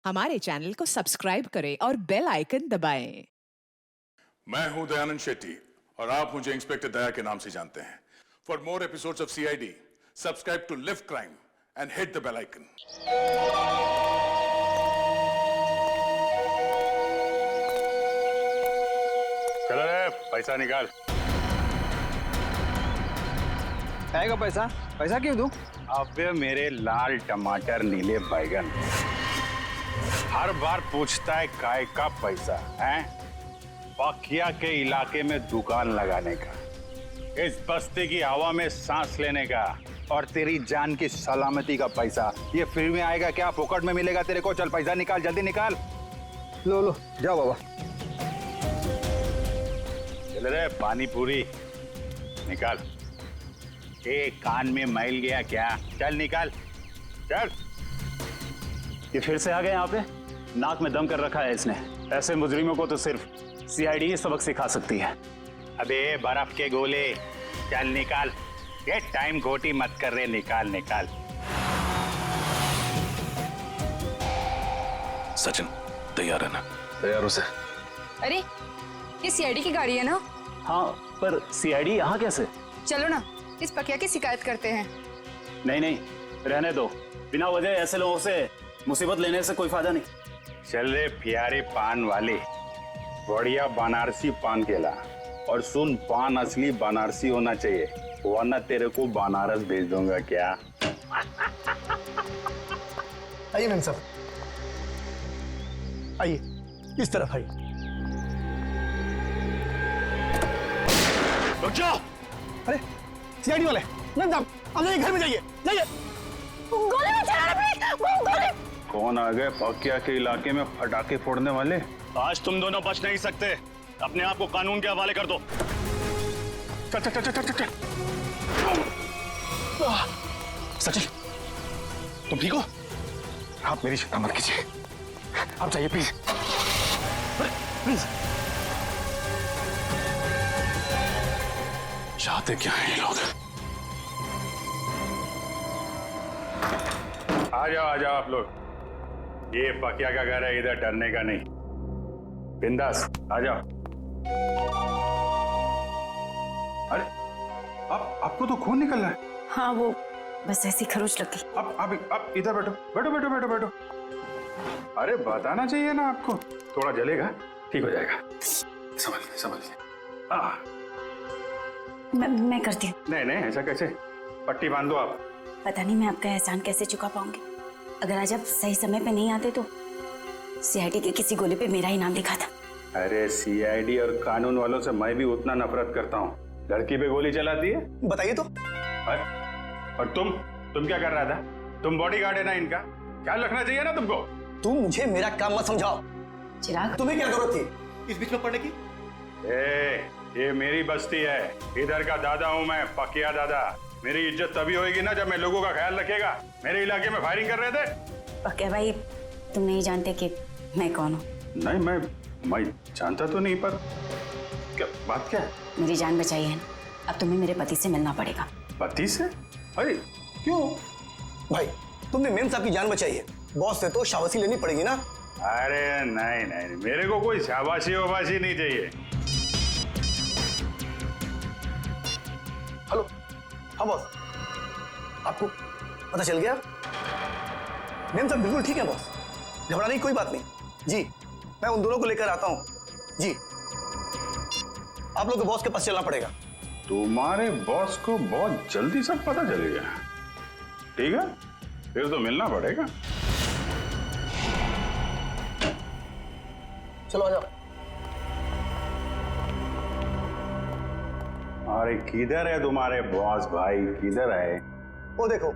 हमारे चैनल को सब्सक्राइब करें और बेल आइकन दबाएं। मैं हूं दयानंद शेट्टी और आप मुझे इंस्पेक्टर दया के नाम से जानते हैं। For more episodes of CID, subscribe to lift crime and hit the bell icon. चलो रे, पैसा निकाल। आएगा पैसा? पैसा क्यों दूं? अबे मेरे लाल टमाटर नीले बैगन, हर बार पूछता है काय का पैसा है? पकिया के इलाके में दुकान लगाने का, इस बस्ती की हवा में सांस लेने का और तेरी जान की सलामती का पैसा। ये फ्री में आएगा क्या? फोकट में मिलेगा तेरे को? चल पैसा निकाल, जल्दी निकाल। लो लो जाओ बाबा। चल रे, पानी पूरी निकाल। कान में मैल गया क्या? चल निकाल, चल। ये फिर से आ गए यहाँ पे? नाक में दम कर रखा है इसने। ऐसे मुजरिमों को तो सिर्फ सीआईडी ही सबक सिखा सकती है। अबे बर्फ के गोले, चल निकाल। ये टाइम खोटी मत कर रहे, निकाल निकाल। सचिन तैयार है ना? तैयार हो सर। अरे ये सीआईडी की गाड़ी है ना? हाँ, पर सीआईडी यहाँ कैसे? चलो ना, इस पकिया की शिकायत करते हैं। नहीं नहीं, रहने दो। बिना वजह ऐसे लोगों से मुसीबत लेने से कोई फायदा नहीं। चल रे प्यारे पान वाले, बढ़िया बनारसी पान केला। और सुन, पान असली बनारसी होना चाहिए, वरना तेरे को बनारस भेज दूंगा। क्या? आइए मैम साहब, आइए इस तरफ आइए। रुक जाओ। अरे सीआईडी वाले, मैम साहब आप जाइए, घर में जाइए, जाइए। गोली मत चलाना प्लीज, गोली। कौन आ गए पकिया के इलाके में पटाखे फोड़ने वाले? आज तुम दोनों बच नहीं सकते। अपने आप को कानून के हवाले कर दो। चल चल चल चल चल चल। सचिन तुम ठीक हो? आप मेरी चिंता मत कीजिए, आप जाइए प्लीज प्लीज। चाहते क्या हैं ये लोग? आ जाओ आप लोग। ये पकिया का घर है, इधर डरने का नहीं। बिंदास आ जाओ। अरे आपको तो खून निकल रहा है। हाँ, वो बस ऐसी खरोच लगी। आप इधर बैठो बैठो बैठो बैठो बैठो। अरे बताना चाहिए ना आपको, थोड़ा जलेगा, ठीक हो जाएगा। संभल। मैं करती हूँ। नहीं ऐसा कैसे? पट्टी बांध दो आप। पता नहीं मैं आपका एहसान कैसे चुका पाऊंगी। अगर आज आप सही समय पे नहीं आते तो सीआईडी के किसी गोले पे मेरा ही नाम लिखा था। अरे सीआईडी और कानून वालों से मैं भी उतना नफरत करता हूँ। लड़की पे गोली चलाती है। बताइए तो। और तुम क्या कर रहा था? तुम बॉडीगार्ड है ना इनका, ख्याल रखना चाहिए ना तुमको। तुम मुझे मेरा काम मत समझाओ। चिराग, तुम्हें क्या जरूरत थी इस बीच में पड़ने की? ये मेरी बस्ती है, इधर का दादा हूँ मैं, पकिया दादा। मेरी इज्जत तभी होगी ना जब मैं लोगों का ख्याल रखेगा। मेरे इलाके में फायरिंग कर रहे थे। पकिया भाई, तुम नहीं जानते कि मैं कौन हूँ? नहीं, मैं जानता तो नहीं, पर क्या बात क्या है? मेरी जान बचाई है ना, अब तुम्हें मेरे पति से मिलना पड़ेगा। पति से? अरे क्यों भाई, तुमने मेम साहब की जान बचाई है, बॉस से तो शाबाशी लेनी पड़ेगी ना। अरे नहीं, मेरे को कोई शाबाशी वाबाशी नहीं चाहिए। हेलो, हाँ बॉस, आपको पता चल गया? मेम साहब बिल्कुल ठीक है बॉस, घबराने की कोई बात नहीं। जी मैं उन दोनों को लेकर आता हूँ। जी आप लोग को बॉस के पास चलना पड़ेगा। तुम्हारे बॉस को बहुत जल्दी सब पता चलेगा। ठीक है, फिर तो मिलना पड़ेगा। चलो आ जाओ। अरे किधर है तुम्हारे बॉस भाई, किधर है? वो देखो।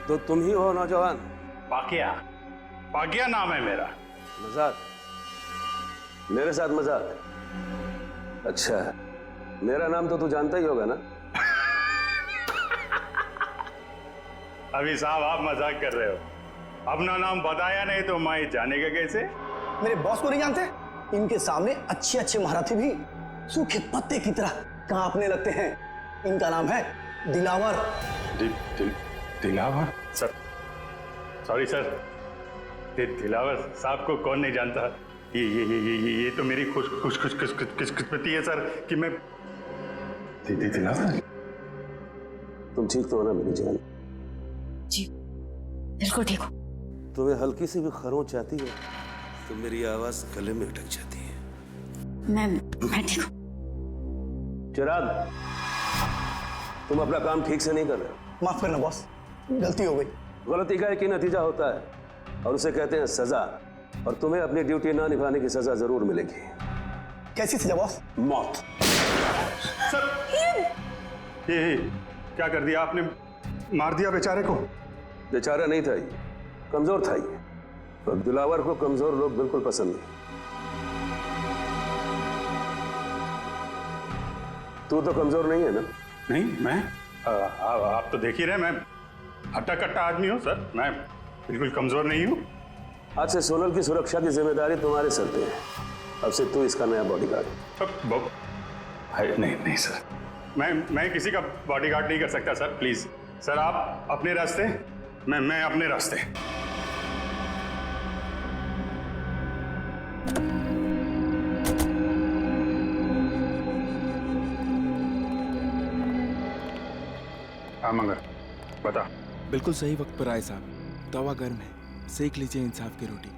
तो तुम ही हो नौजवान? पाकिया नाम है मेरा। मजाक? मेरे साथ मजाक? अच्छा, मेरा नाम तो तू जानता ही होगा ना? अभी साहब आप मजाक कर रहे हो। अपना नाम बताया नहीं तो मैं जानेगा कैसे? मेरे बॉस को नहीं जानते? इनके सामने अच्छे अच्छे महारथी भी सूखे पत्ते की तरह कांपने लगते हैं। इनका नाम है Dilawar. Dilawar? Sir, sorry sir, Dilawar साहब को कौन नहीं जानता। ये तो मेरी खुशकिस्मती है सर कि मैं दिलावर। तुम ठीक तो हो ना मेरी जान? जी बिल्कुल ठीक हूँ। तुम्हें हल्की सी भी खरोंच आती है तो मेरी आवाज गले में अटक जाती है। मैं ठीक हूँ। चिराग, तुम अपना काम ठीक से नहीं कर रहे। माफ करना बॉस, गलती हो गई। गलती का एक ही नतीजा होता है और उसे कहते हैं सजा, और तुम्हें अपनी ड्यूटी ना निभाने की सजा जरूर मिलेगी। कैसी सजा बॉस? मौत। सर, ये क्या कर दिया आपने? मार दिया बेचारे को? बेचारा नहीं था ये, कमजोर था ये, और दिलावर को कमजोर लोग बिल्कुल पसंद नहीं। तू तो कमजोर नहीं है ना? नहीं, मैं आप तो देख ही रहे, मैं हट्टा कट्टा आदमी हूँ सर, मैं बिल्कुल कमजोर नहीं हूँ। आज से सोनल की सुरक्षा की जिम्मेदारी तुम्हारे सर पे है। अब से तू इसका नया बॉडीगार्ड। नहीं सर, मैं किसी का बॉडीगार्ड नहीं कर सकता सर, प्लीज सर, आप अपने रास्ते, मैं अपने रास्ते। हाँ मंगर, बता। बिल्कुल सही वक्त पर आए साहब। तवा गर्म है, सेक लीजिए इंसाफ की रोटी।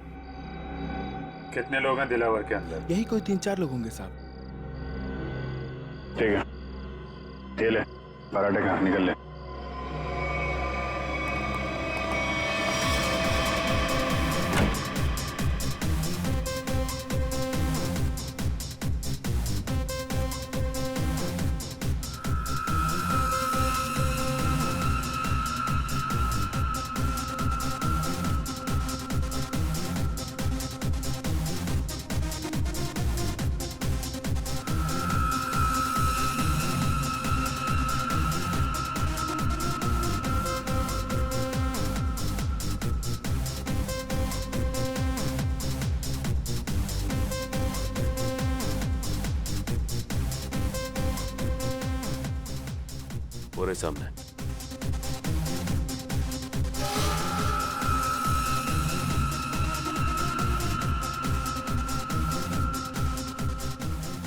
कितने लोग हैं दिलावर के अंदर? यही कोई 3-4 लोग होंगे साहब। ठीक है, ये ले पराठे खा, निकल ले। पूरे सामने।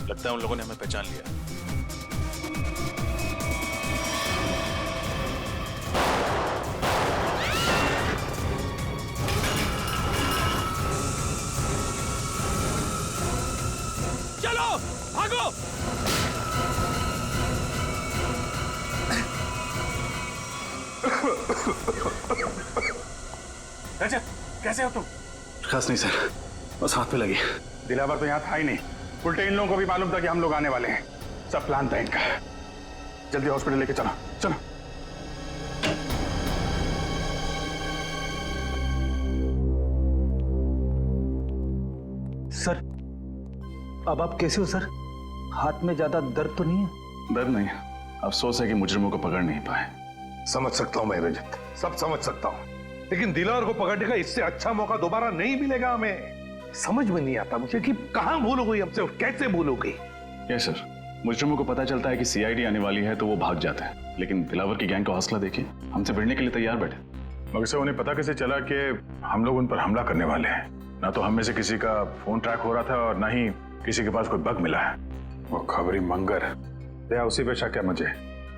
लगता है उन लोगों ने हमें पहचान लिया। चलो भागो। अच्छा, कैसे हो तुम? खास नहीं सर, बस हाथ पे लगी। दिलावर तो यहाँ था ही नहीं, उल्टे इन लोगों को भी मालूम था कि हम लोग आने वाले हैं। सब प्लान था इनका। जल्दी हॉस्पिटल लेके चलो, चलो। सर, अब आप कैसे हो सर? हाथ में ज्यादा दर्द तो नहीं है? दर्द नहीं, अफसोस है कि मुजरिमों को पकड़ नहीं पाए। समझ सकता हूं मैं रजत, सब समझ सकता हूं, लेकिन दिलावर को पकड़ने का इससे अच्छा मौका दोबारा नहीं मिलेगा हमें। समझ में नहीं आता मुझे कि कहां भूल हो गई हमसे और कैसे भूल हो गई। यस सर, मुजरिमों को पता चलता है कि सीआईडी आने वाली है तो वो भाग जाते हैं, लेकिन दिलावर की गैंग का हौसला देखिए, हमसे भिड़ने के लिए तैयार बैठे। मगर से उन्हें पता कैसे चला कि हम लोग उन पर हमला करने वाले हैं? ना तो हम में से किसी का फोन ट्रैक हो रहा था और ना ही किसी के पास कोई बग मिला है। वो खबरी मंगर, या उसी पे शक है मुझे।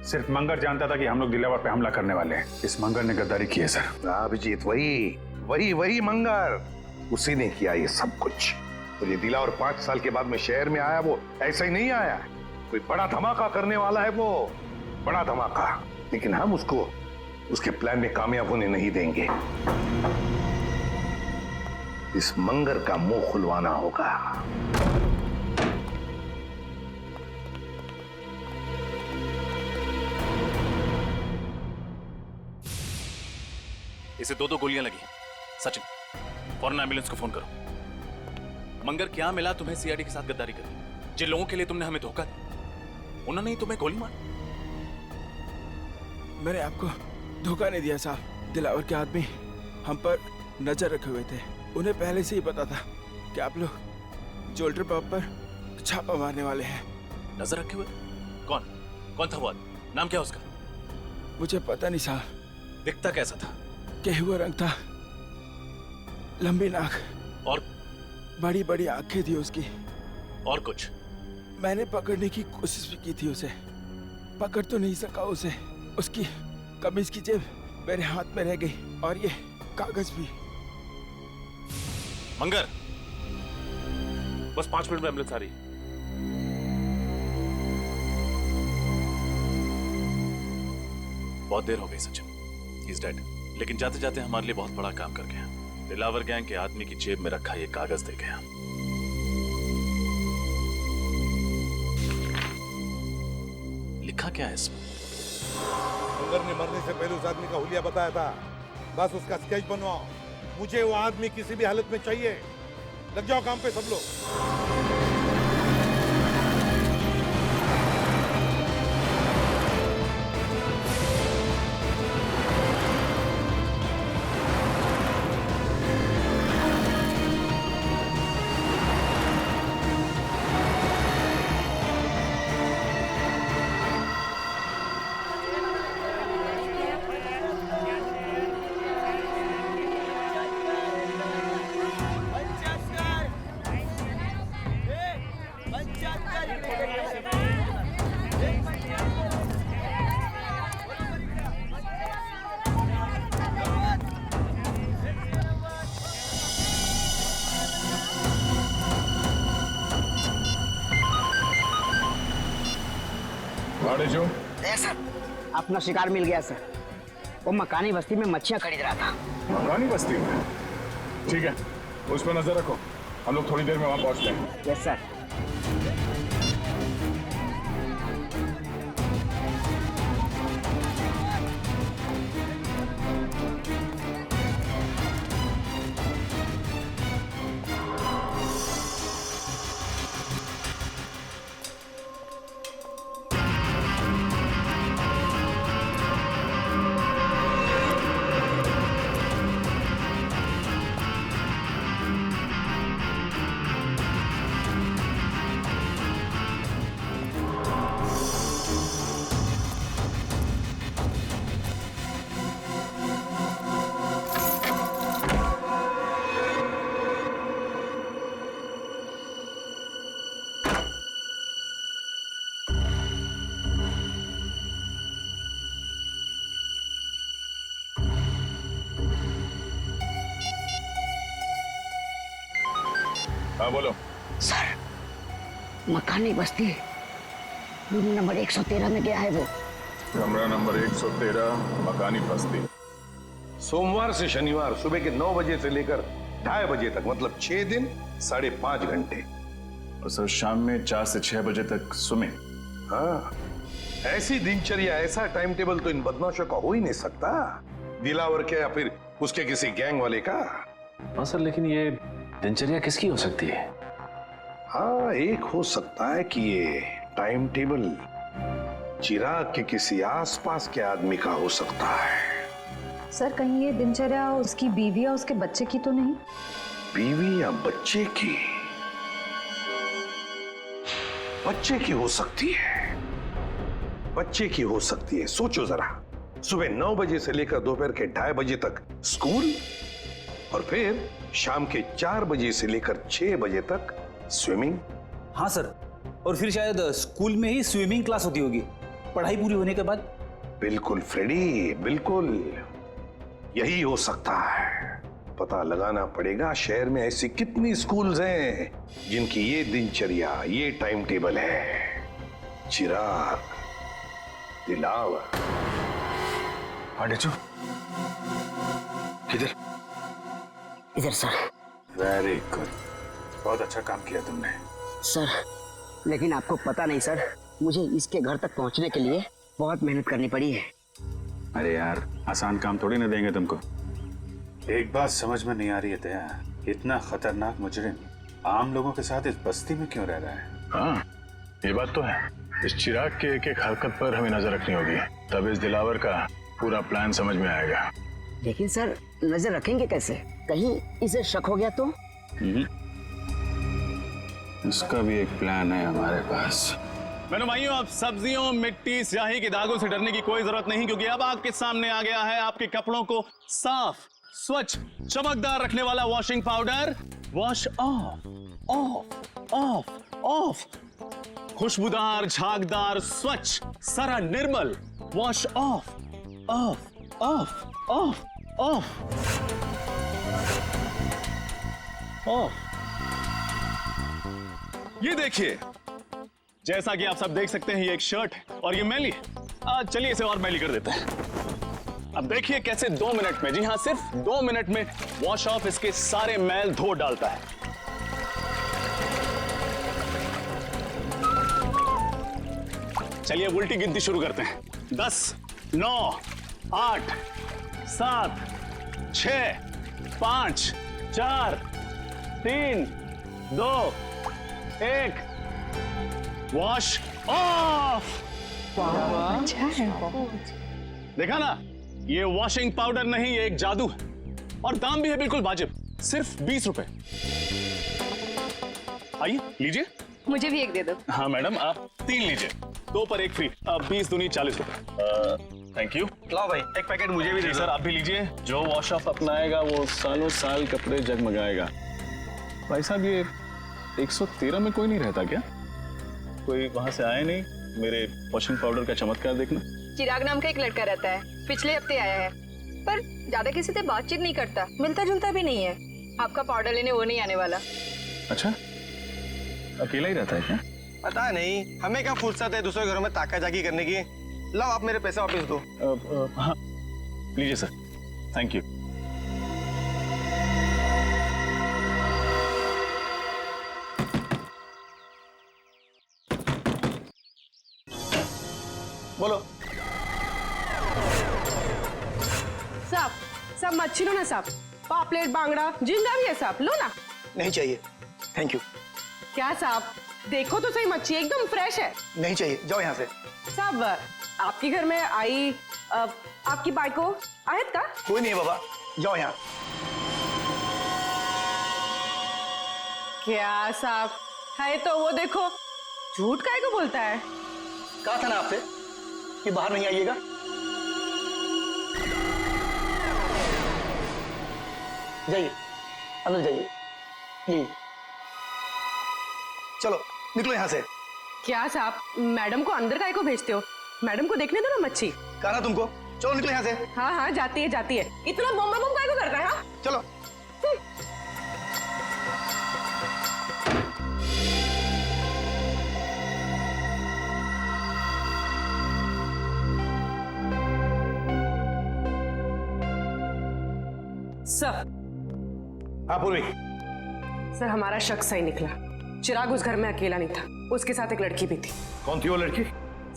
सिर्फ मंगर जानता था कि हम लोग दिलावर पे हमला करने वाले हैं। इस मंगर ने गद्दारी की है सर। अभिजीत, वही मंगर, उसी ने किया ये सब कुछ। तो ये दिलावर 5 साल के बाद में शहर में आया, वो ऐसा ही नहीं आया, कोई बड़ा धमाका करने वाला है, वो बड़ा धमाका। लेकिन हम उसको उसके प्लान में कामयाब होने नहीं देंगे। इस मंगर का मुंह खुलवाना होगा। इसे 2 गोलियां लगी हैं। सचिन, फौरन एम्बुलेंस को फोन करो। मंगर, क्या मिला तुम्हें सीआईडी के साथ गद्दारी करके? जिन लोगों के लिए तुमने हमें धोखा दिया, उन्होंने ही तुम्हें गोली मारी। मैंने आपको धोखा नहीं दिया साहब। दिलावर के आदमी हम पर नजर रखे हुए थे। उन्हें पहले से ही पता था कि आप लोग जोल्टर पब पर छापा मारने वाले हैं। नजर रखे हुए? कौन था वो आदमी? नाम क्या उसका? मुझे पता नहीं साहब। दिखता कैसा था? गेहुआ रंग था, लंबी नाक और बड़ी बड़ी आंखें थी उसकी। और कुछ? मैंने पकड़ने की कोशिश भी की थी उसे, पकड़ तो नहीं सका उसे। उसकी कमीज की जेब मेरे हाथ में रह गई और ये कागज भी। मंगर, बस 5 मिनट में एम्बुलेंस आ रही है। बहुत देर हो गई सचिन, ही इज डेड। लेकिन जाते जाते हमारे लिए बहुत बड़ा काम कर गया। दिलावर गैंग के आदमी की जेब में रखा ये कागज दे गया। लिखा क्या है इसमें? मंगर ने मरने से पहले उस आदमी का हुलिया बताया था। बस उसका स्केच बनवाओ। मुझे वो आदमी किसी भी हालत में चाहिए। लग जाओ काम पे सब लोग। सर, अपना शिकार मिल गया सर। वो मकानी बस्ती में मच्छियां खरीद रहा था। मकानी बस्ती में? ठीक है, उस पर नजर रखो। हम लोग थोड़ी देर में वहां पहुंचते हैं। Yes sir. हाँ बोलो। सर, मकानी बस्ती रूम नंबर 113 में गया है वो। कमरा नंबर 113, मकानी बस्ती। सोमवार से शनिवार सुबह के 9 बजे से लेकर 2:30 बजे तक, मतलब 6 दिन 5.5 घंटे। और सर शाम में 4 से 6 बजे तक स्विमिंग। हाँ, ऐसी दिनचर्या, ऐसा टाइम टेबल तो इन बदमाशों का हो ही नहीं सकता। दिलावर के या फिर उसके किसी गैंग वाले का। हाँ सर, लेकिन ये दिनचर्या किसकी हो सकती है? हाँ, एक हो सकता है कि ये टाइम टेबल चिराग के किसी आसपास के आदमी का हो सकता है। सर, कहीं ये दिनचर्या उसकी बीवी या उसके बच्चे की तो नहीं? बीवी या बच्चे की? बच्चे की हो सकती है, बच्चे की हो सकती है। सोचो जरा, सुबह 9 बजे से लेकर दोपहर के 2:30 बजे तक स्कूल, और फिर शाम के 4 बजे से लेकर 6 बजे तक स्विमिंग। हाँ सर, और फिर शायद स्कूल में ही स्विमिंग क्लास होती होगी पढ़ाई पूरी होने के बाद। बिल्कुल फ्रेडी, बिल्कुल यही हो सकता है। पता लगाना पड़ेगा शहर में ऐसी कितनी स्कूल्स हैं जिनकी ये दिनचर्या, ये टाइम टेबल है। चिराग, दिलावर। पांडेचू, किधर? इधर सर। वेरी गुड, बहुत अच्छा काम किया तुमने। सर, लेकिन आपको पता नहीं सर, मुझे इसके घर तक पहुंचने के लिए बहुत मेहनत करनी पड़ी है। अरे यार, आसान काम थोड़ी ना देंगे तुमको। एक बात समझ में नहीं आ रही है दया, इतना खतरनाक मुजरिम आम लोगों के साथ इस बस्ती में क्यों रह रहा है? हाँ, ये बात तो है। इस चिराग के एक हरकत पर हमें नजर रखनी होगी, तब इस दिलावर का पूरा प्लान समझ में आएगा। लेकिन सर, नजर रखेंगे कैसे? कहीं इसे शक हो गया तो? इसका भी एक प्लान है हमारे पास। मैंने भाइयों, अब सब्जियों, मिट्टी, स्याही के दागों से डरने की कोई जरूरत नहीं, क्योंकि अब आपके सामने आ गया है आपके कपड़ों को साफ, स्वच्छ, चमकदार रखने वाला washing powder. Wash off, off, off, off. खुशबूदार, झागदार, स्वच्छ, सारा निर्मल। Wash off, off, off, off, off, off. ये देखिए, जैसा कि आप सब देख सकते हैं, ये एक शर्ट है और ये मैली है। चलिए इसे और मैली कर देते हैं। अब देखिए कैसे 2 मिनट में, जी हाँ सिर्फ 2 मिनट में वॉश ऑफ इसके सारे मैल धो डालता है। चलिए उल्टी गिनती शुरू करते हैं। 10, 9, 8, 7, 6, 5, 4, 3, 2, 1। Wash off. देखा ना, ये वॉशिंग पाउडर नहीं, ये एक जादू है और दाम भी है बिल्कुल वाजिब, सिर्फ 20 रुपए। आइए लीजिए। मुझे भी एक दे दो। हाँ मैडम, आप 3 लीजिए, 2 पर 1 फ्री। 20 दूनी 40 रुपए। Thank you. लाओ भाई, एक पैकेट मुझे भी दे सर, आप भी लीजिए। जो वॉश ऑफ अपनाएगा वो सालों साल कपड़े जगमगाएगा। भाई साहब, ये 113 में कोई नहीं रहता क्या? कोई वहां से आया नहीं मेरे वॉशिंग पाउडर का चमत्कार देखना? चिराग नाम का एक लड़का रहता है, पिछले हफ्ते आया है, पर ज्यादा किसी से बातचीत नहीं करता, मिलता जुलता भी नहीं है। आपका पाउडर लेने वो नहीं आने वाला। अच्छा, अकेला ही रहता है क्या? पता नहीं, हमें क्या फुर्सत है दूसरे घरों में ताका जाकी करने की। लाओ, आप मेरे पैसे वापस दो। हाँ लीजिए सर, थैंक यू। बोलो। साहब, सब मच्छी लो ना साहब, पापलेट, बांगड़ा, झींगा भी है साहब, लो ना। नहीं चाहिए, थैंक यू। क्या साहब, देखो तो सही, मच्छी एकदम फ्रेश है। नहीं चाहिए, जाओ यहाँ से। साहब, आपके घर में आई आपकी बाइको आयत का? कोई नहीं है बाबा, जाओ यहाँ। क्या साहब है तो वो देखो, झूठ काहे को बोलता है? कहा था ना आपसे कि बाहर नहीं आइएगा। जाइए, अंदर जाइए प्लीज। चलो निकलो यहाँ से। क्या साहब, मैडम को अंदर काहे को भेजते हो? मैडम को देखने दो ना मच्छी। कहा ना तुमको, चलो निकलो यहाँ से। हाँ हाँ, जाती है जाती है। इतना बम बम काहे को करता है? हाँ चलो। सर। हाँ पूर्वी। सर, हमारा शक सही निकला। चिराग उस घर में अकेला नहीं था, उसके साथ एक लड़की भी थी। कौन थी वो लड़की?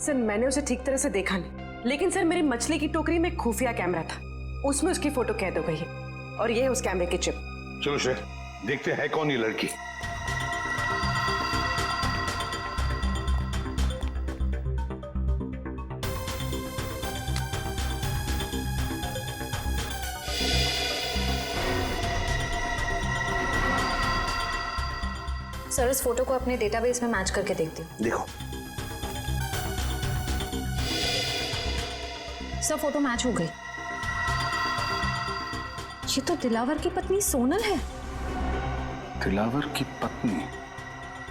सर, मैंने उसे ठीक तरह से देखा नहीं, लेकिन सर मेरी मछली की टोकरी में खुफिया कैमरा था, उसमें उसकी फोटो कैद हो गई है और ये है उस कैमरे की चिप। चलो श्रेय, देखते हैं कौन ये लड़की। सर, इस फोटो को अपने डेटाबेस में मैच करके देखती हूँ। देखो। सर, फोटो मैच हो गई। ये तो दिलावर की पत्नी सोनल है। दिलावर की पत्नी?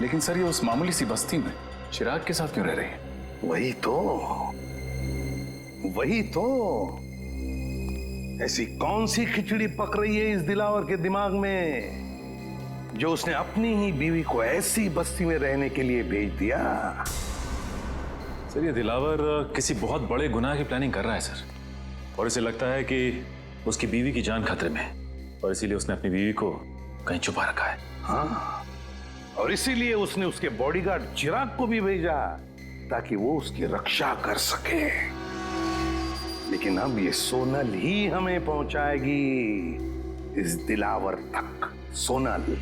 लेकिन सर, ये उस मामूली सी बस्ती में चिराग के साथ क्यों रह रही है? वही तो ऐसी कौन सी खिचड़ी पक रही है इस दिलावर के दिमाग में जो उसने अपनी ही बीवी को ऐसी बस्ती में रहने के लिए भेज दिया? सर, ये दिलावर किसी बहुत बड़े गुनाह की प्लानिंग कर रहा है सर, और इसे लगता है कि उसकी बीवी की जान खतरे में है और इसीलिए उसने अपनी बीवी को कहीं छुपा रखा है। हाँ, और इसीलिए उसने उसके बॉडीगार्ड चिराग को भी भेजा ताकि वो उसकी रक्षा कर सके। लेकिन अब ये सोनल ही हमें पहुंचाएगी इस दिलावर तक। सोनल।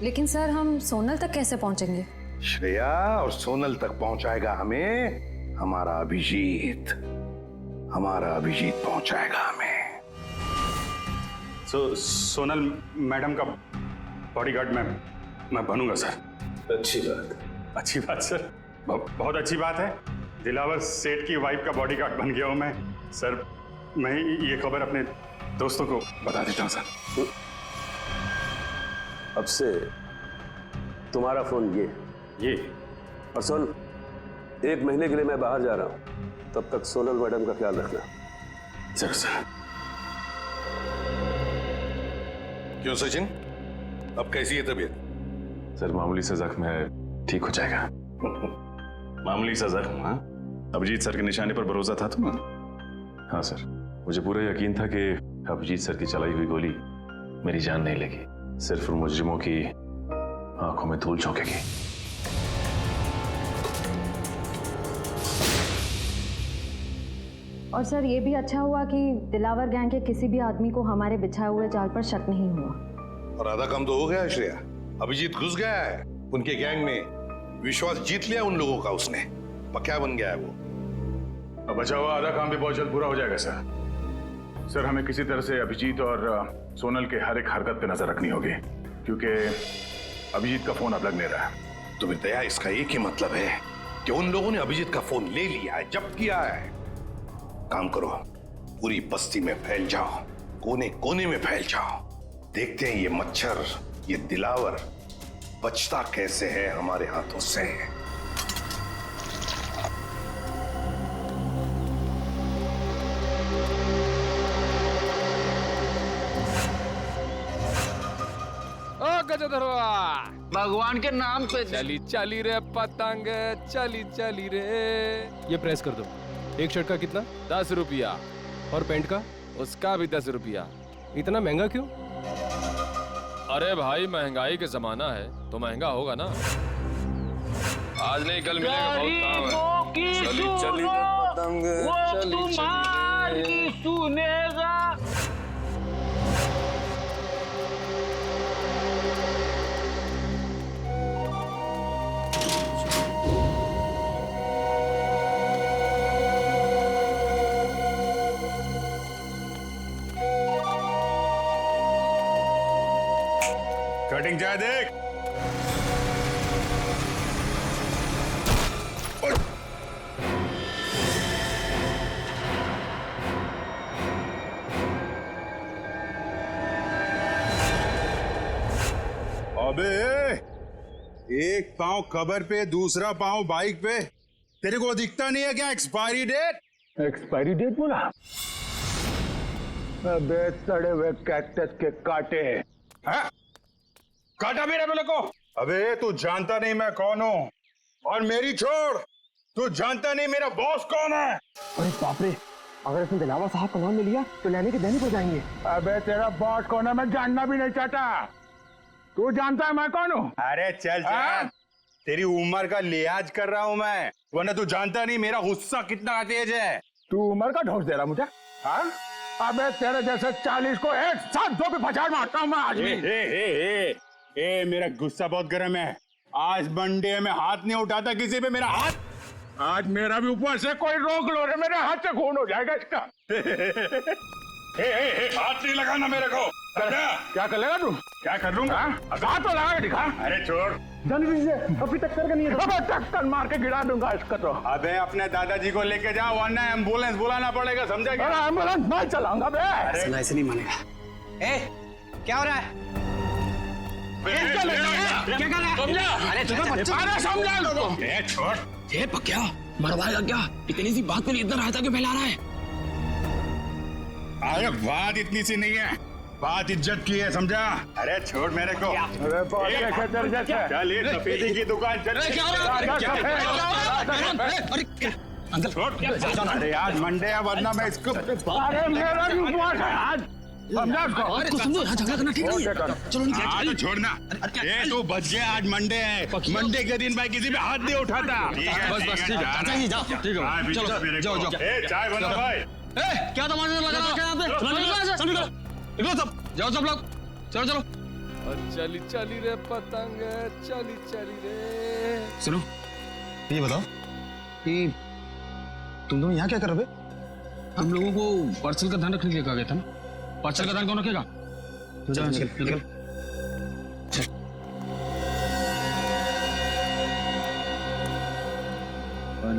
लेकिन सर, हम सोनल तक कैसे पहुंचेंगे? श्रेया, और सोनल तक पहुंचाएगा हमें हमारा अभिजीत। हमारा अभिजीत पहुंचाएगा हमें। सोनल मैडम का बॉडीगार्ड मैं बनूंगा सर। अच्छी बात। अच्छी बात सर, बहुत अच्छी बात है। दिलावर सेठ की वाइफ का बॉडीगार्ड बन गया हूं मैं। सर मैं ये खबर अपने दोस्तों को बता देता हूं सर। अब से तुम्हारा फोन ये। और सुन, 1 महीने के लिए मैं बाहर जा रहा हूं, तब तक सोनल मैडम का ख्याल रखना। Sir sir. क्यों सचिन, अब कैसी है तबीयत? सर मामूली सा जख्म है, ठीक हो जाएगा। मामूली सा जख्म? हाँ, अभिजीत सर के निशाने पर भरोसा था तुम्हें? हाँ सर, मुझे पूरा यकीन था कि अभिजीत सर की चलाई हुई गोली मेरी जान नहीं लेगी, सिर्फ मुजरिमों की आंखों में धूल झोंकेगी। और सर ये भी अच्छा हुआ कि दिलावर गैंग के किसी भी आदमी को हमारे बिछाए हुए जाल पर शक नहीं हुआ। और आधा काम तो हो गया है श्रेया। अभिजीत घुस गया है उनके गैंग में, विश्वास जीत लिया उन लोगों का उसने, पक्का बन गया है वो। अब बचा हुआ आधा काम भी बहुत जल्द पूरा हो जाएगा सर। सर हमें किसी तरह से अभिजीत और सोनल के हर एक हरकत पे नजर रखनी होगी, क्योंकि अभिजीत का फोन अब लग नहीं रहा है। तो दया, इसका एक ही मतलब है कि उन लोगों ने अभिजीत का फोन ले लिया है, जब्त किया है। काम करो, पूरी बस्ती में फैल जाओ, कोने कोने में फैल जाओ। देखते हैं ये मच्छर, ये दिलावर बचता कैसे है हमारे हाथों से। गजधरवा, भगवान के नाम पे चली चली रे पतंग, चली चली रे। ये प्रेस कर दो। एक शर्ट का कितना? 10 रुपया। और पैंट का? उसका भी 10 रुपया। इतना महंगा क्यों? अरे भाई महंगाई का जमाना है तो महंगा होगा ना। आज नहीं कल मिलेगा, बहुत काम है। चली चली रे पतंग, चली चली सुनेगा। कटिंग चाहे देख। अबे एक पांव कबर पे, दूसरा पांव बाइक पे, तेरे को दिखता नहीं है क्या एक्सपायरी डेट? एक्सपायरी डेट बोला? अबे सड़े हुए कैक्टस के कांटे। हाँ? काटा मेरे बोले को। अबे तू जानता नहीं मैं कौन हूँ, और मेरी छोड़, तू जानता नहीं मेरा बॉस कौन है। अरे बाप रे, अगर इसने दिलावर साहब का नाम ले लिया तो लेने के देने पड़ जाएंगे। अबे तेरा बॉस कौन है मैं जानना भी नहीं चाहता, तू जानता है मैं कौन हूँ? अरे चल चल, तेरी उम्र का लिहाज कर रहा हूँ मैं, वरना तू जानता नहीं मेरा गुस्सा कितना तेज है। तू उम्र का ढोस दे रहा मुझे? हाँ? अबे तेरे जैसे 40 को एक साथ 2 पे पछाड़ मारता हूँ मैं आज भी। ए, मेरा गुस्सा बहुत गर्म है। आज मंडे में हाथ नहीं उठाता किसी पे मेरा हाथ। आज मेरा भी ऊपर से कोई रोक लो रे, मेरे हाथ से खून हो जाएगा इसका। हाथ नहीं लगाना मेरे को। क्या कर लेगा तू? क्या कर लूंगा? हाथ तो लगा के दिखा। अरे छोड़, जल्दी से, अभी टक्कर का नहीं है। अबे टक्कर मार के गिरा दूंगा इसका तो। अबे अपने दादाजी को लेके जाओ, वरना एम्बुलेंस बुलाना पड़ेगा, समझा क्या? अरे एम्बुलेंस मैं चलाऊंगा बे। ऐसे नहीं मानेगा। क्या हो रहा है? क्या कर रहा है? अरे समझा लो। छोड़। ये पक्या मरवाएगा क्या? इतनी सी बात के लिए इतना रायता क्यों फैला रहा है? अरे बात इतनी सी नहीं है, बात इज्जत की है, समझा? अरे छोड़ मेरे को। चल ये सफेदी की दुकान चल। अरे आज मंडे है, वरना मैं इसको। अरे मेरा भी उपवास है आज, समझा उसको? झगड़ा करना ठीक नहीं है। चलो हाँ तो छोड़ना। ये तू बच गया, आज मंडे है, मंडे के दिन भाई किसी पे हाथ नहीं उठाता। बस ठीक है, जाओ ठीक है, चलो जाओ। चाय बना भाई। क्या तमाशा लगा रखा है यहाँ पे? निकलो सब, जाओ सब लोग, चलो। चली चली रे पतंग, चली चली रे। सुनो, ये बताओ कि तुम दोनों यहाँ क्या कर रहे हो? हम लोगों को पार्सल का ध्यान रखने के लिए कहा गया था ना। पार्सल का ध्यान कौन रखेगा? निकल।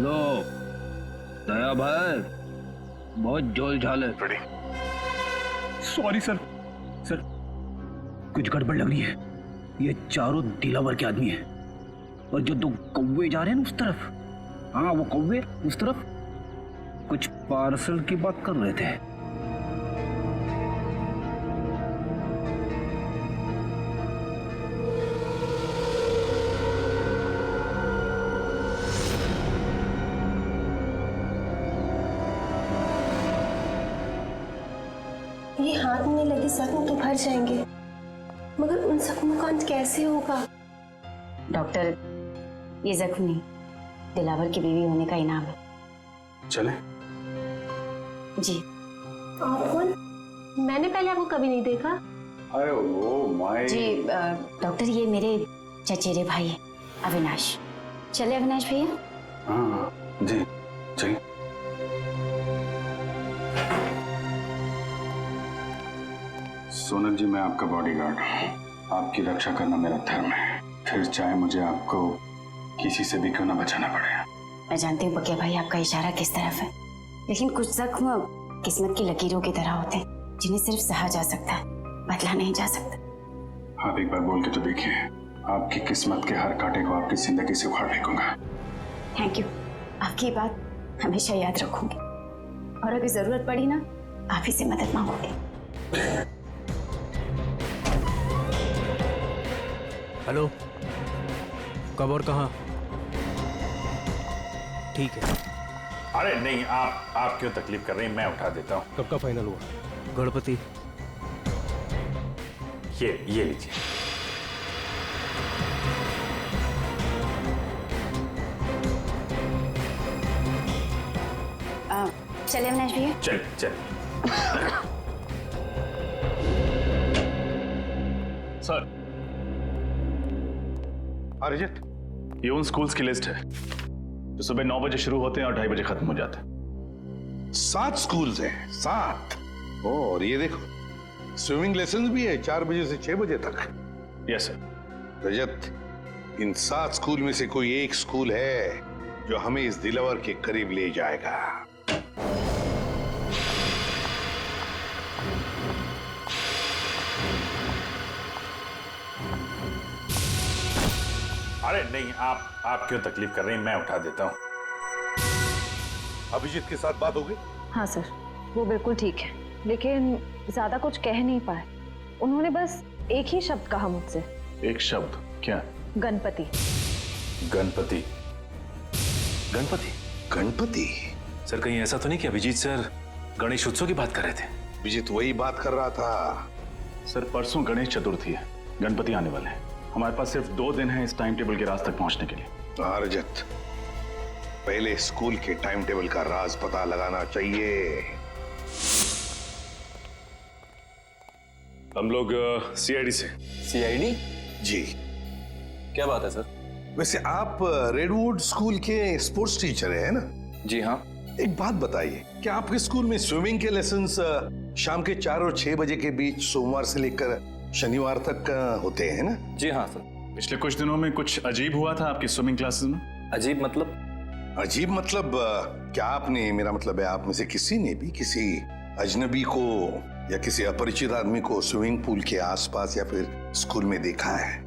लो दया भाई, बहुत जोल झाल है। सॉरी सर, सर कुछ गड़बड़ लग रही है। ये चारों दिलावर के आदमी हैं और जो 2 कौवे जा रहे हैं ना उस तरफ, हाँ वो कौवे उस तरफ कुछ पार्सल की बात कर रहे थे। ये हाथ में लगे जख्म तो भर जाएंगे, मगर उन जख्मों का अंत कैसे होगा? डॉक्टर, ये जख्म नहीं, दिलावर की बीवी होने का इनाम है। चले? जी। आप कौन? मैंने पहले आपको कभी नहीं देखा। अरे वो माय जी डॉक्टर, ये मेरे चचेरे भाई है अविनाश। चले अविनाश भैया? हाँ जी चलिए। सोनल जी, मैं आपका बॉडीगार्ड हूँ। आपकी रक्षा करना मेरा धर्म है, फिर चाहे मुझे आपको किसी से भी क्यों ना बचाना पड़े। मैं जानती हूँ बकिया भाई आपका इशारा किस तरफ है, लेकिन कुछ जख्म किस्मत की लकीरों की तरह होते हैं जिन्हें सिर्फ सहा जा सकता है, बदला नहीं जा सकता। आप एक बार बोल के तो देखिए, आपकी किस्मत के हर कांटे को आपकी जिंदगी से उखाड़ फेंकूंगा। थैंक यू, आपकी ये बात हमेशा याद रखूंगी और अगर जरूरत पड़ी ना आप ही से मदद मांगूंगी। हेलो, कब और कहाँ? ठीक है। अरे नहीं, आप क्यों तकलीफ कर रही हैं, मैं उठा देता हूँ। कब का फाइनल हुआ? गणपति। ये लीजिए। चले अविनाश भैया? चल। सर, अरिजीत, ये उन स्कूल्स की लिस्ट है जो सुबह 9 बजे शुरू होते हैं और 2:30 बजे खत्म हो जाते हैं। 7 स्कूल्स हैं, 7। और ये देखो, स्विमिंग लेसन भी है 4 बजे से 6 बजे तक। Yes sir. रजत, इन 7 स्कूल में से कोई एक स्कूल है जो हमें इस दिलावर के करीब ले जाएगा। अरे नहीं, आप क्यों तकलीफ कर रही हैं, मैं उठा देता हूँ। अभिजीत के साथ बात हो गई? हाँ सर, वो बिल्कुल ठीक है, लेकिन ज्यादा कुछ कह नहीं पाए। उन्होंने बस एक ही शब्द कहा मुझसे। एक शब्द? क्या? गणपति। गणपति? गणपति? गणपति? सर कहीं ऐसा तो नहीं कि अभिजीत सर गणेश उत्सव की बात कर रहे थे? अभिजीत वही बात कर रहा था। सर परसों गणेश चतुर्थी है, गणपति आने वाले हैं। हमारे पास सिर्फ 2 दिन है इस टाइम टेबल के राज तक पहुंचने के लिए। रजत, पहले स्कूल के टाइम टेबल का राज पता लगाना चाहिए। हम लोग सीआईडी से। सीआईडी? जी। क्या बात है सर? वैसे आप रेडवुड स्कूल के स्पोर्ट्स टीचर हैं ना? जी हाँ। एक बात बताइए, क्या आपके स्कूल में स्विमिंग के लेसन्स शाम के 4 और 6 बजे के बीच सोमवार से लेकर शनिवार तक होते हैं ना? जी हाँ सर। पिछले कुछ दिनों में कुछ अजीब हुआ था आपकी स्विमिंग क्लासेस में। अजीब मतलब? अजीब मतलब क्या आपने, मेरा मतलब है आप में से किसी ने भी किसी अजनबी को या किसी अपरिचित आदमी को स्विमिंग पूल के आसपास या फिर स्कूल में देखा है?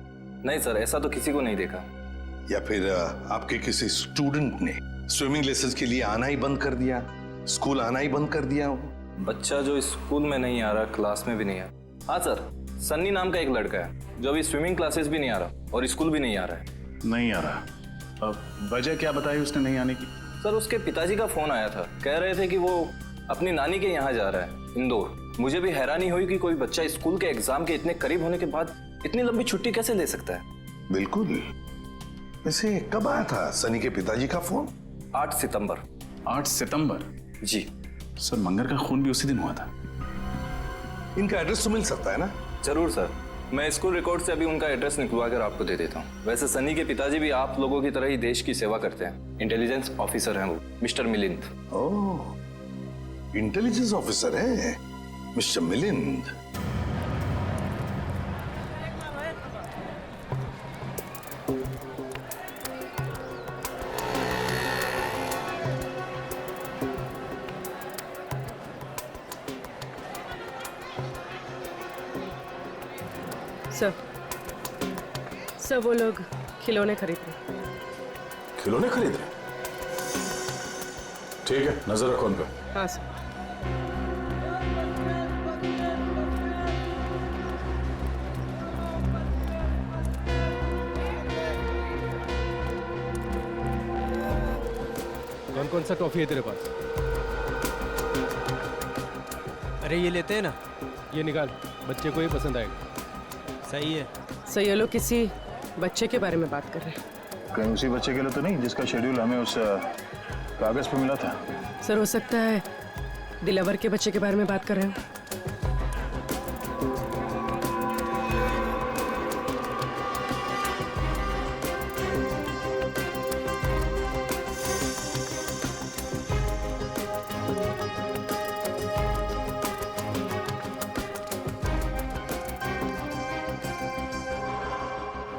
नहीं सर, ऐसा तो किसी को नहीं देखा। या फिर आपके किसी स्टूडेंट ने स्विमिंग लेसन्स के लिए आना ही बंद कर दिया, स्कूल आना ही बंद कर दिया हो? बच्चा जो स्कूल में नहीं आ रहा, क्लास में भी नहीं आ रहा। हाँ सर, सन्नी नाम का एक लड़का है जो अभी स्विमिंग क्लासेस भी नहीं आ रहा और स्कूल भी नहीं आ रहा है। नहीं आ रहा? अब वजह क्या बताई उसने नहीं आने की? सर उसके पिताजी का फोन आया था, कह रहे थे कि वो अपनी नानी के यहाँ जा रहा है, इंदौर। मुझे भी हैरानी हुई कि कोई बच्चा स्कूल के एग्जाम के इतने करीब होने के बाद इतनी लंबी छुट्टी कैसे ले सकता है। बिल्कुल। वैसे कब आया था सनी के पिताजी का फोन? 8 सितंबर। 8 सितंबर? जी सर, मंगर का खून भी उसी दिन हुआ था। इनका एड्रेस तो मिल सकता है ना? जरूर सर, मैं स्कूल रिकॉर्ड से अभी उनका एड्रेस निकलवा कर आपको दे देता हूँ। वैसे सनी के पिताजी भी आप लोगों की तरह ही देश की सेवा करते हैं, इंटेलिजेंस ऑफिसर हैं वो, मिस्टर मिलिंद। ओह, इंटेलिजेंस ऑफिसर है मिस्टर मिलिंद। सर वो लोग खिलौने खरीद रहे। खिलौने खरीद रहे? ठीक है, नजर रखो उन पर। हाँ सर। कौन कौन सा टॉफी है तेरे पास? अरे ये लेते हैं ना। ये निकाल, बच्चे को ही पसंद आएगा। सही है। सर ये लोग किसी बच्चे के बारे में बात कर रहे हैं। कहीं उसी बच्चे के लिए तो नहीं जिसका शेड्यूल हमें उस कागज पे मिला था? सर हो सकता है दिलावर के बच्चे के बारे में बात कर रहे हो।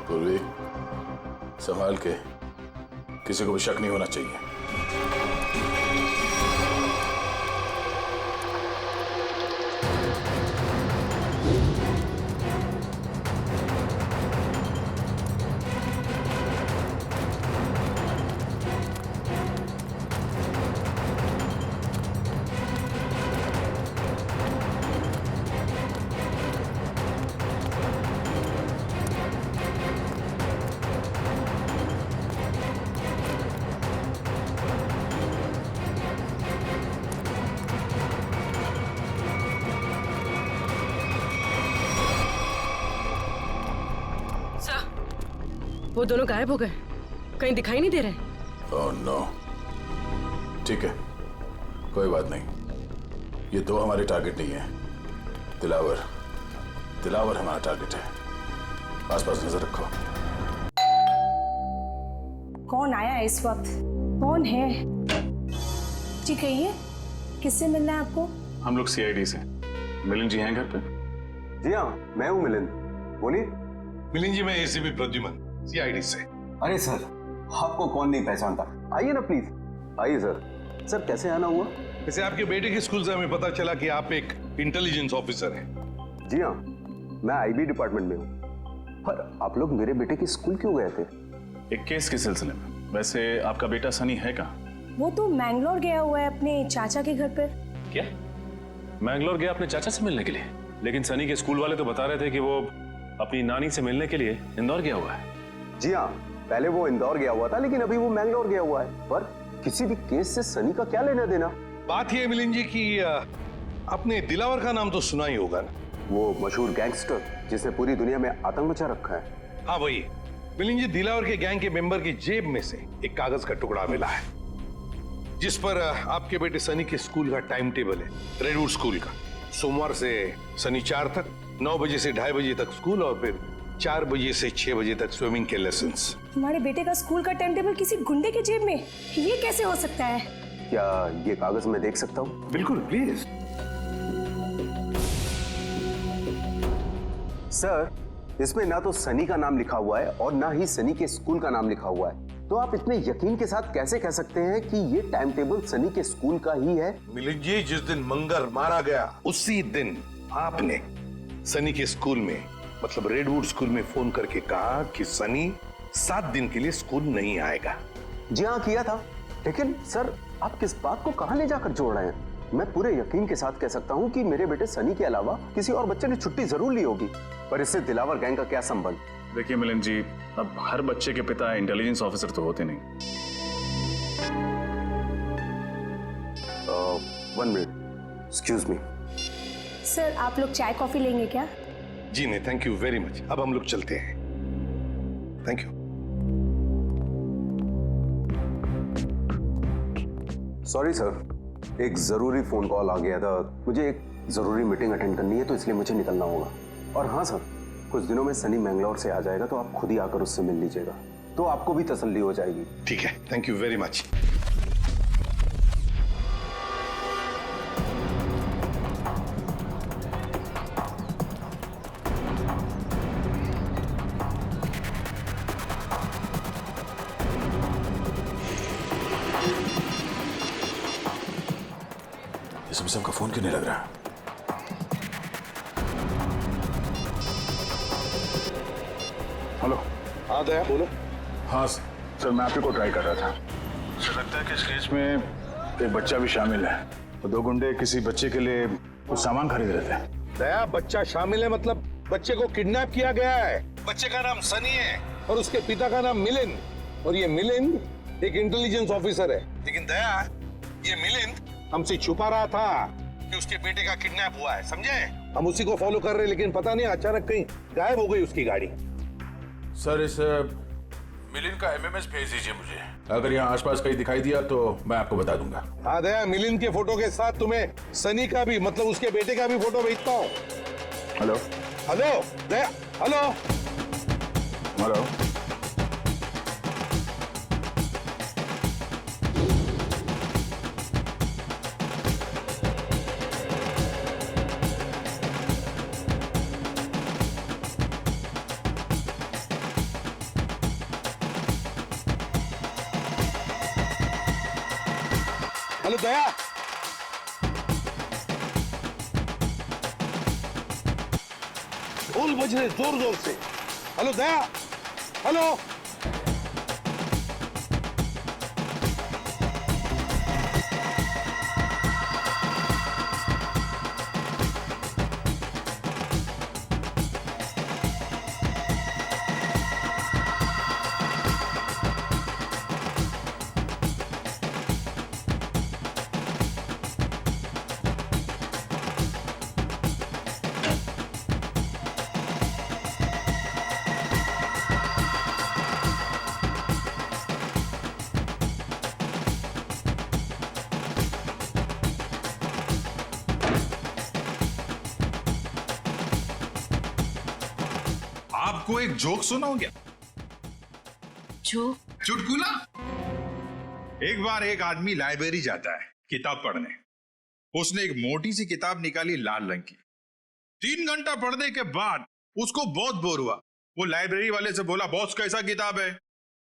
पूर्वी, संभाल के, किसी को भी शक नहीं होना चाहिए। वो दोनों गायब हो गए, कहीं दिखाई नहीं दे रहे। Oh no. ठीक है, कोई बात नहीं। ये दो हमारे टारगेट नहीं है। दिलावर हमारा टारगेट है। आसपास नजर रखो। कौन आया है इस वक्त? कौन है? जी कहिए, किससे मिलना है आपको? हम लोग सीआईडी से। मिलिंद जी हैं घर पे? जी हाँ, मैं हूँ मिलिंद, बोलिए। मिलिंद जी, मैं एसीपी प्रद्युमन, सीआईडी से। अरे सर, आपको कौन नहीं पहचानता, आइए ना प्लीज। आइए सर। सर कैसे आना हुआ? वैसे आपके बेटे के स्कूल से हमें पता चला कि आप एक इंटेलिजेंस ऑफिसर हैं। जी हाँ, मैं आईबी डिपार्टमेंट में हूँ। पर आप लोग मेरे बेटे के स्कूल क्यों गए थे? एक केस के सिलसिले में। वैसे आपका बेटा सनी है कहाँ? वो तो मैंगलोर गया हुआ है अपने चाचा के घर पर। क्या? मैंगलोर गया अपने चाचा से मिलने के लिए? लेकिन सनी के स्कूल वाले तो बता रहे थे कि वो अपनी नानी से मिलने के लिए इंदौर गया हुआ है। जी हाँ, पहले वो इंदौर गया हुआ था, लेकिन अभी वो मैंगलोर गया हुआ है। पर किसी भी केस से सनी का क्या लेना देना? बात यह है मिलिंद जी कि आपने दिलावर का नाम तो सुना ही होगा ना। वो मशहूर गैंगस्टर जिसने पूरी दुनिया में आतंक मचा रखा है। हाँ वही। मिलिंद जी, दिलावर के गैंग के मेंबर की जेब में से एक कागज का टुकड़ा मिला है जिस पर आपके बेटे सनी के स्कूल का टाइम टेबल है, रेडवुड स्कूल का। सोमवार से शनिवार तक 9 बजे से 2:30 बजे तक स्कूल और फिर 4 बजे से 6 बजे तक स्विमिंग के लेसन्स। तुम्हारे बेटे का स्कूल का टाइम टेबल किसी गुंडे के जेब में? ये कैसे हो सकता है? क्या ये कागज मैं देख सकता हूँ? बिल्कुल, प्लीज। सर, इसमें ना तो सनी का नाम लिखा हुआ है और ना ही सनी के स्कूल का नाम लिखा हुआ है। तो आप इतने यकीन के साथ कैसे कह सकते हैं कि ये टाइम टेबल सनी के स्कूल का ही है? मिलिंद जी, जिस दिन मंगर मारा गया उसी दिन आपने सनी के स्कूल में, मतलब रेडवुड स्कूल में फोन करके कहा कि सनी 7 दिन के लिए स्कूल नहीं आएगा। जी हाँ, किया था। लेकिन सर, आप किस बात को कहां ले जाकर जोड़ रहे हैं? मैं पूरे यकीन के साथ कह सकता हूं कि मेरे बेटे सनी के अलावा किसी और बच्चे ने छुट्टी जरूर ली होगी। पर इससे दिलावर गैंग का क्या संबंध? देखिए मिलिंद जी, अब हर बच्चे के पिता इंटेलिजेंस ऑफिसर तो होते नहीं। 1 मिनट, एक्सक्यूज मी। सर, आप लोग चाय कॉफी लेंगे क्या? जी नहीं, थैंक यू वेरी मच। अब हम लोग चलते हैं। Thank you. सॉरी सर, एक जरूरी फोन कॉल आ गया था। मुझे एक जरूरी मीटिंग अटेंड करनी है, तो इसलिए मुझे निकलना होगा। और हाँ सर, कुछ दिनों में सनी मैंगलोर से आ जाएगा, तो आप खुद ही आकर उससे मिल लीजिएगा, तो आपको भी तसल्ली हो जाएगी। ठीक है, थैंक यू वेरी मच। सबका फोन क्यों नहीं लग रहा? हेलो। हाँ दया बोलो। हाँ सर, मैं आप ही को ट्राई कर रहा था। सर लगता है कि इस केस में एक बच्चा भी शामिल है। तो 2 गुंडे किसी बच्चे के लिए कुछ सामान खरीद रहे थे। दया बच्चा शामिल है मतलब बच्चे को किडनैप किया गया है। बच्चे का नाम सनी है और उसके पिता का नाम मिलिंद, और ये मिलिंद एक इंटेलिजेंस ऑफिसर है। लेकिन दया ये मिलिंद हमसे छुपा रहा था कि उसके बेटे का किडनैप हुआ है, समझे? हम उसी को फॉलो कर रहे, लेकिन पता नहीं अचानक कहीं गायब हो गई उसकी गाड़ी। सर इस मिलिंद का एमएमएस भेज दीजिए मुझे। अगर यहाँ आसपास कहीं दिखाई दिया तो मैं आपको बता दूंगा। हाँ दया, मिलिंद के फोटो के साथ तुम्हें सनी का भी, मतलब उसके बेटे का भी फोटो भेजता हूँ। हेलो हेलो दया, हेलो हेलो। हेलो दया, ढोल बज रहे जोर जोर से। हेलो दया, हेलो। आपको एक जोक सुनाऊं क्या? जोक? चुटकुला। एक बार एक आदमी लाइब्रेरी जाता है किताब पढ़ने। उसने एक मोटी सी किताब निकाली लाल रंग की। 3 घंटा पढ़ने के बाद उसको बहुत बोर हुआ। वो लाइब्रेरी वाले से बोला, बॉस कैसा किताब है?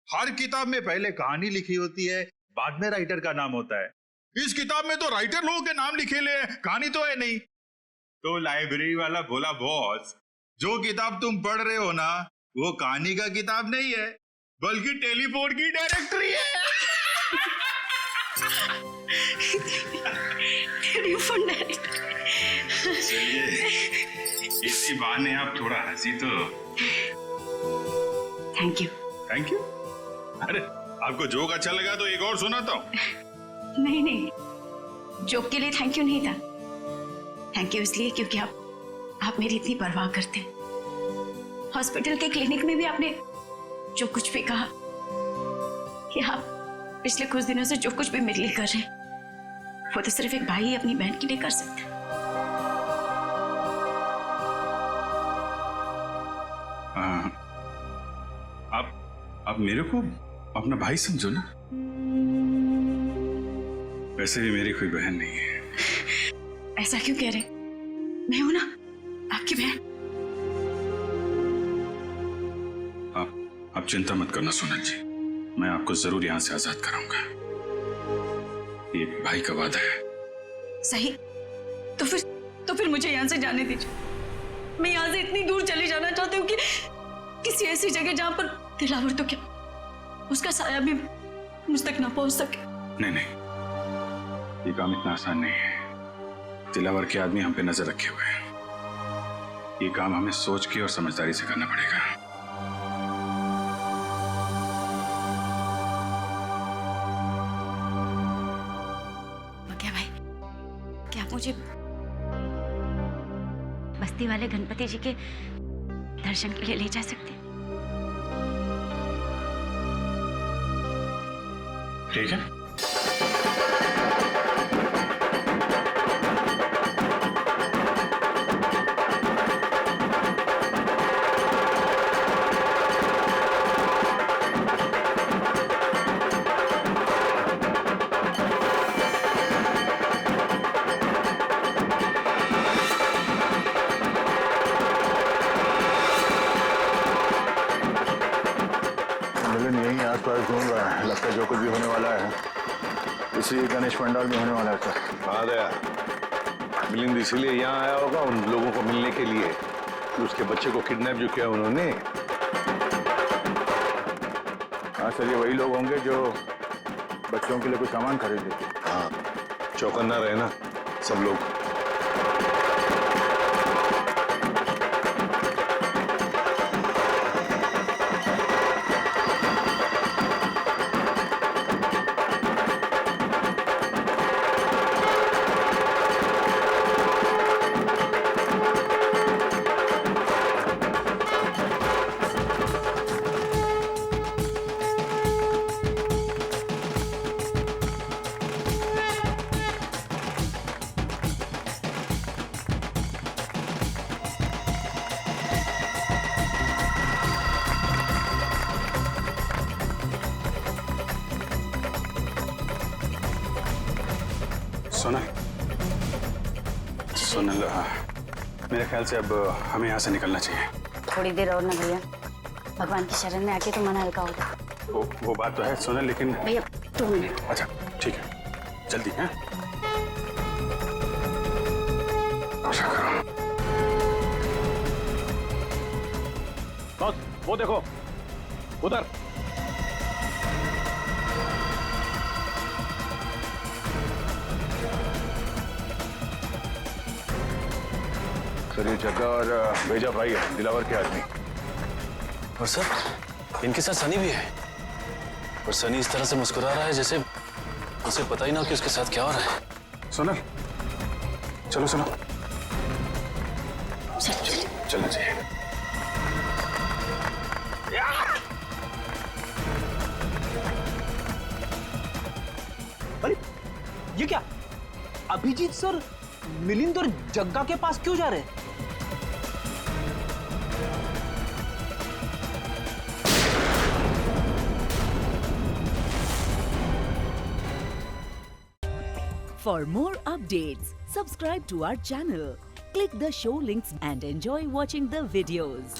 हर किताब में पहले कहानी लिखी होती है, बाद में राइटर का नाम होता है। इस किताब में तो राइटर लोगों के नाम लिखे ले, कहानी तो है नहीं। तो लाइब्रेरी वाला बोला, बॉस जो किताब तुम पढ़ रहे हो ना, वो कहानी का किताब नहीं है, बल्कि टेलीफोन की डायरेक्टरी है। Telephone directory. चलिए इसी बहाने आप थोड़ा हंसी तो। Thank you. Thank you? अरे आपको जोक अच्छा लगा तो एक और सुनाता हूँ। नहीं नहीं, जोक के लिए थैंक यू नहीं था। थैंक यू इसलिए क्योंकि आप मेरी इतनी परवाह करते हैं। हॉस्पिटल के क्लिनिक में भी आपने जो कुछ भी कहा कि आप पिछले कुछ दिनों से जो कुछ भी मेरे लिए कर रहे हैं, वो तो सिर्फ एक भाई अपनी बहन के लिए कर सकता है। आप मेरे को अपना भाई समझो ना। वैसे भी मेरी कोई बहन नहीं है। ऐसा क्यों कह रहे? मैं हूं ना आपकी बहन। आप चिंता मत करना सोनल जी, मैं आपको जरूर यहां से आजाद कराऊंगा। ये भाई का वादा है। सही, तो फिर मुझे यहां से जाने दीजिए। मैं यहां से इतनी दूर चली जाना चाहती हूँ कि किसी ऐसी जगह जहां पर दिलावर तो क्या, उसका साया भी मुझ तक ना पहुंच सके। नहीं, ये काम इतना आसान नहीं है। दिलावर के आदमी हम पे नजर रखे हुए हैं। ये काम हमें सोच के और समझदारी से करना पड़ेगा। क्या भाई, क्या आप मुझे बस्ती वाले गणपति जी के दर्शन के लिए ले जा सकते हैं? ठीक है। लगता है जो कुछ भी होने वाला है इसी गणेश पंडाल में होने वाला है सर। हाँ दया, मिलिंद इसीलिए यहाँ आया होगा उन लोगों को मिलने के लिए कि उसके बच्चे को किडनैप जो किया उन्होंने। हाँ सर, ये वही लोग होंगे जो बच्चों के लिए कुछ सामान खरीद लेते। हाँ, चौकन्ना रहे ना सब लोग। सोनल, मेरे ख्याल से अब हमें यहाँ से निकलना चाहिए। थोड़ी देर और ना भैया, भगवान की शरण में आके तो मन हल्का होगा। वो बात तो है सोनल, लेकिन भैया 2 मिनट। अच्छा ठीक है, जल्दी है। बस वो देखो उधर। सर ये जग्गा और भेजा भाई है, दिलावर के आदमी। और सर इनके साथ सनी भी है, और सनी इस तरह से मुस्कुरा रहा है जैसे उसे पता ही ना हो कि उसके साथ क्या हो रहा है। सोनल चलो चलो, चलना चाहिए। अरे ये क्या, अभिजीत सर मिलिंद और जग्गा के पास क्यों जा रहे हैं? For more updates, subscribe to our channel, click the show links and enjoy watching the videos.